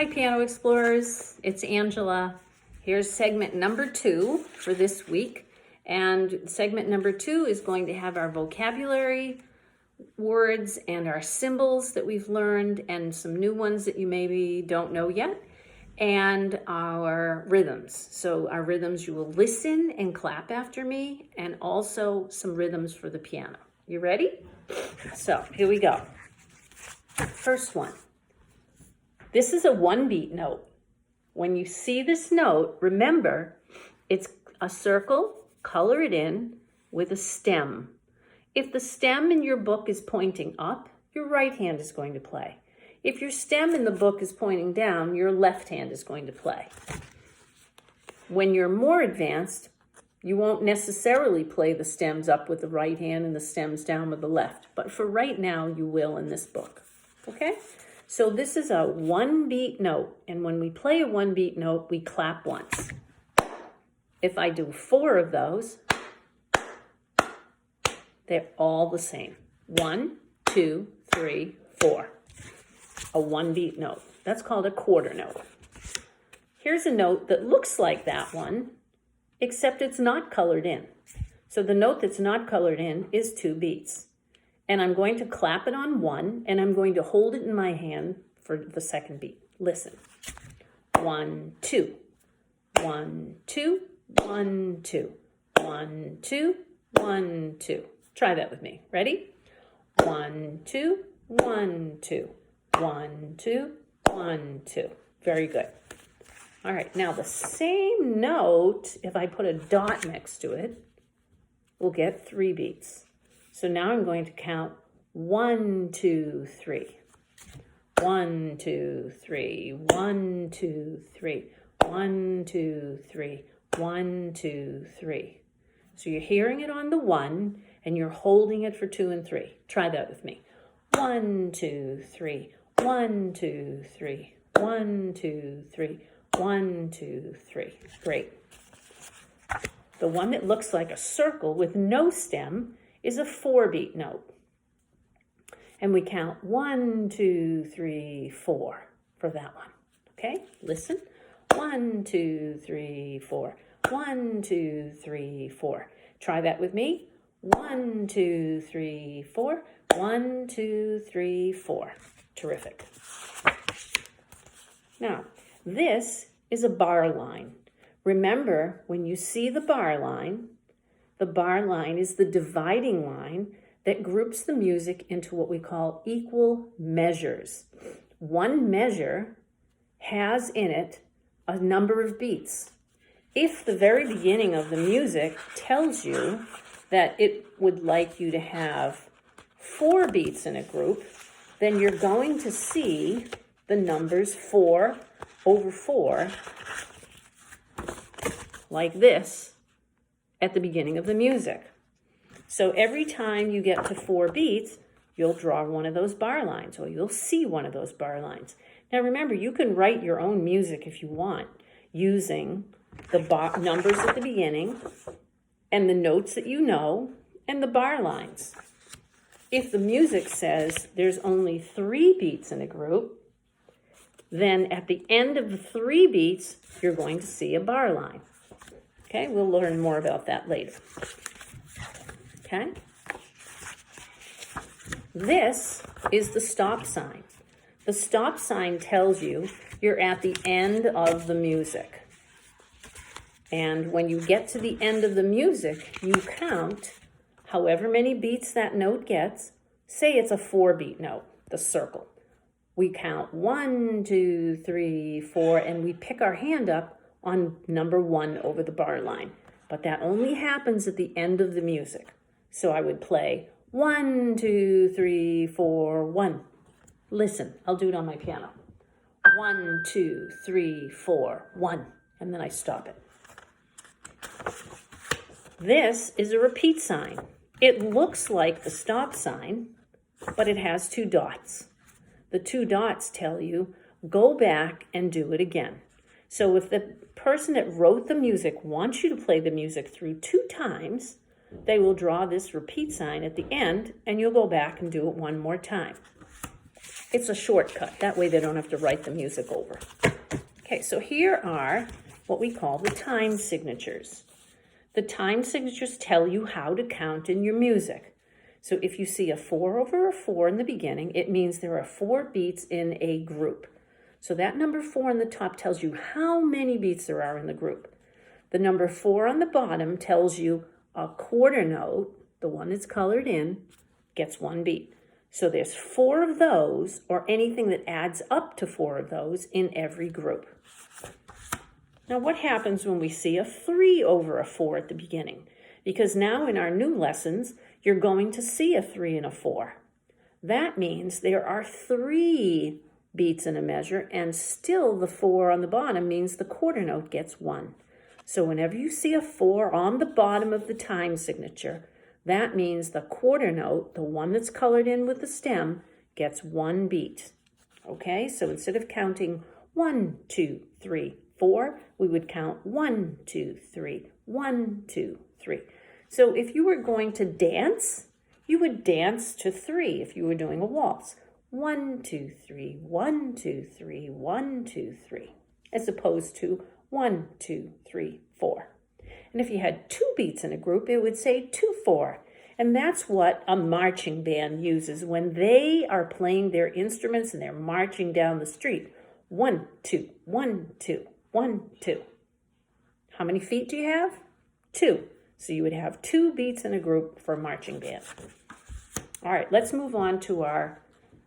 Hi Piano Explorers, it's Angela. Here's segment number 2 for this week. And segment number 2 is going to have our vocabulary words and our symbols that we've learned and some new ones that you maybe don't know yet, and our rhythms. So our rhythms, you will listen and clap after me, and also some rhythms for the piano. You ready? So here we go. First one. This is a 1-beat note. When you see this note, remember, it's a circle, color it in with a stem. If the stem in your book is pointing up, your right hand is going to play. If your stem in the book is pointing down, your left hand is going to play. When you're more advanced, you won't necessarily play the stems up with the right hand and the stems down with the left. But for right now, you will in this book. Okay? So this is a 1-beat note, and when we play a 1-beat note, we clap once. If I do 4 of those, they're all the same. 1, 2, 3, 4. A 1-beat note. That's called a quarter note. Here's a note that looks like that one, except it's not colored in. So the note that's not colored in is 2 beats. And I'm going to clap it on 1, and I'm going to hold it in my hand for the second beat. Listen. 1, 2. 1, 2. 1, 2. 1, 2. 1, 2. Try that with me. Ready? 1, 2. 1, 2. 1, 2. 1, 2. Very good. All right. Now the same note, if I put a dot next to it, we'll get 3 beats. So now I'm going to count 1, 2, 3. 1, 2, 3. 1, 2, 3. 1, 2, 3. 1, 2, 3. So you're hearing it on the 1 and you're holding it for 2 and 3. Try that with me. 1, 2, 3. 1, 2, 3. 1, 2, 3. 1, 2, 3. Great. The one that looks like a circle with no stem is a 4-beat note. And we count 1, 2, 3, 4 for that one. Okay, listen. 1, 2, 3, 4. 1, 2, 3, 4. Try that with me. 1, 2, 3, 4. 1, 2, 3, 4. Terrific. Now, this is a bar line. Remember, when you see the bar line is the dividing line that groups the music into what we call equal measures. One measure has in it a number of beats. If the very beginning of the music tells you that it would like you to have 4 beats in a group, then you're going to see the numbers 4 over 4 like this at the beginning of the music. So every time you get to 4 beats, you'll draw one of those bar lines, or you'll see one of those bar lines. Now remember, you can write your own music if you want, using the numbers at the beginning, and the notes that you know, and the bar lines. If the music says there's only 3 beats in a group, then at the end of the 3 beats, you're going to see a bar line. Okay, we'll learn more about that later. Okay? This is the stop sign. The stop sign tells you you're at the end of the music. And when you get to the end of the music, you count however many beats that note gets. Say it's a 4-beat note, the circle. We count 1, 2, 3, 4, and we pick our hand up on number 1 over the bar line. But that only happens at the end of the music. So I would play 1, 2, 3, 4, 1. Listen, I'll do it on my piano. 1, 2, 3, 4, 1. And then I stop it. This is a repeat sign. It looks like the stop sign, but it has 2 dots. The 2 dots tell you, go back and do it again. So if the person that wrote the music wants you to play the music through 2 times, they will draw this repeat sign at the end, and you'll go back and do it 1 more time. It's a shortcut. That way they don't have to write the music over. Okay, so here are what we call the time signatures. The time signatures tell you how to count in your music. So if you see a 4 over a 4 in the beginning, it means there are 4 beats in a group. So that number 4 on the top tells you how many beats there are in the group. The number 4 on the bottom tells you a quarter note, the one that's colored in, gets 1 beat. So there's 4 of those, or anything that adds up to 4 of those, in every group. Now what happens when we see a 3 over a 4 at the beginning? Because now in our new lessons, you're going to see a 3 and a 4. That means there are 3 beats in a measure, and still the 4 on the bottom means the quarter note gets 1. So whenever you see a 4 on the bottom of the time signature, that means the quarter note, the one that's colored in with the stem, gets 1 beat. Okay, so instead of counting 1, 2, 3, 4, we would count 1, 2, 3, 1, 2, 3. So if you were going to dance, you would dance to 3 if you were doing a waltz. 1, 2, 3, 1, 2, 3, 1, 2, 3, as opposed to 1, 2, 3, 4. And if you had 2 beats in a group, it would say 2, 4. And that's what a marching band uses when they are playing their instruments and they're marching down the street. 1, 2, 1, 2, 1, 2. How many feet do you have? 2. So you would have 2 beats in a group for a marching band. All right, let's move on to our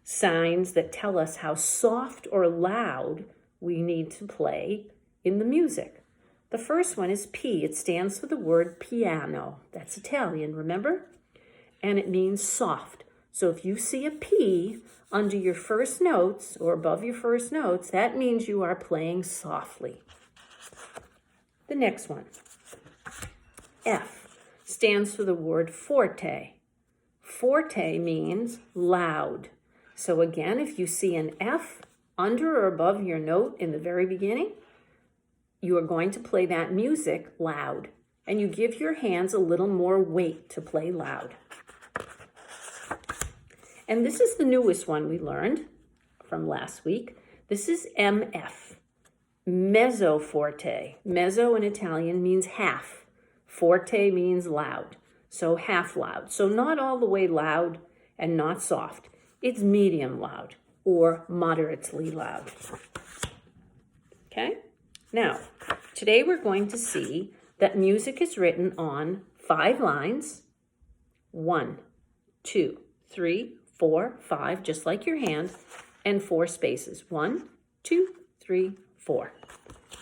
signs that tell us how soft or loud we need to play in the music. The first one is P. It stands for the word piano. That's Italian, remember? And it means soft. So if you see a P under your first notes or above your first notes, that means you are playing softly. The next one, F, stands for the word forte. Forte means loud. So again, if you see an F under or above your note in the very beginning, you are going to play that music loud. And you give your hands a little more weight to play loud. And this is the newest one we learned from last week. This is MF, mezzo forte. Mezzo in Italian means half. Forte means loud, so half loud. So not all the way loud and not soft. It's medium loud or moderately loud. Okay? Now, today we're going to see that music is written on 5 lines. 1, 2, 3, 4, 5, just like your hand, and 4 spaces. 1, 2, 3, 4.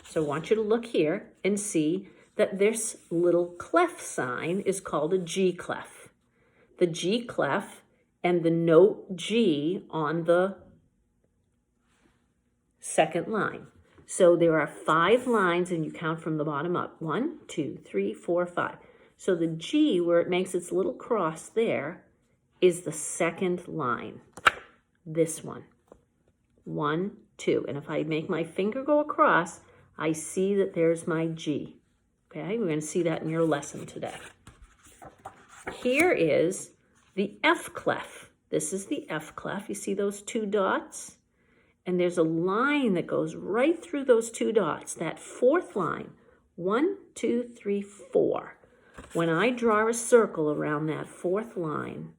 So I want you to look here and see that this little clef sign is called a G clef. The G clef and the note G on the second line. So there are 5 lines and you count from the bottom up. 1, 2, 3, 4, 5. So the G, where it makes its little cross there, is the second line. This one. 1, 2. And if I make my finger go across, I see that there's my G. Okay, we're going to see that in your lesson today. Here is the F clef. This is the F clef. You see those 2 dots? And there's a line that goes right through those 2 dots, that 4th line. 1, 2, 3, 4. When I draw a circle around that 4th line,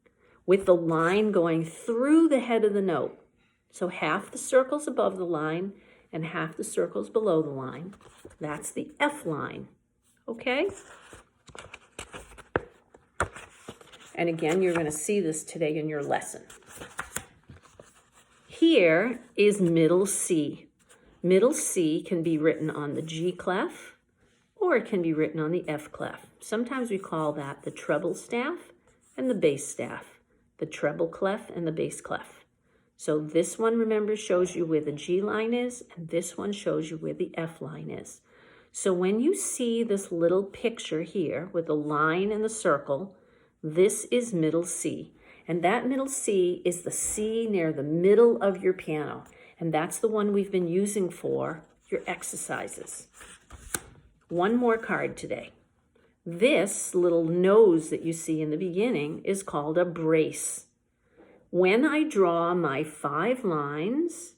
with the line going through the head of the note, so half the circle's above the line and half the circle's below the line, that's the F line. Okay? And again, you're going to see this today in your lesson. Here is middle C. Middle C can be written on the G clef, or it can be written on the F clef. Sometimes we call that the treble staff and the bass staff. The treble clef and the bass clef. So this one, remember, shows you where the G line is, and this one shows you where the F line is. So when you see this little picture here with the line and the circle, this is middle C. And that middle C is the C near the middle of your piano. And that's the one we've been using for your exercises. One more card today. This little nose that you see in the beginning is called a brace. When I draw my 5 lines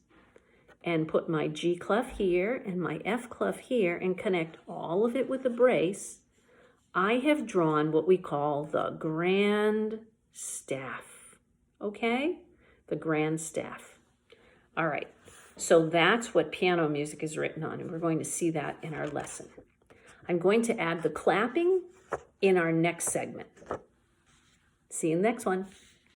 and put my G clef here and my F clef here and connect all of it with a brace, I have drawn what we call the grand staff, okay? The grand staff. All right, so that's what piano music is written on, and we're going to see that in our lesson. I'm going to add the clapping in our next segment. See you in the next one.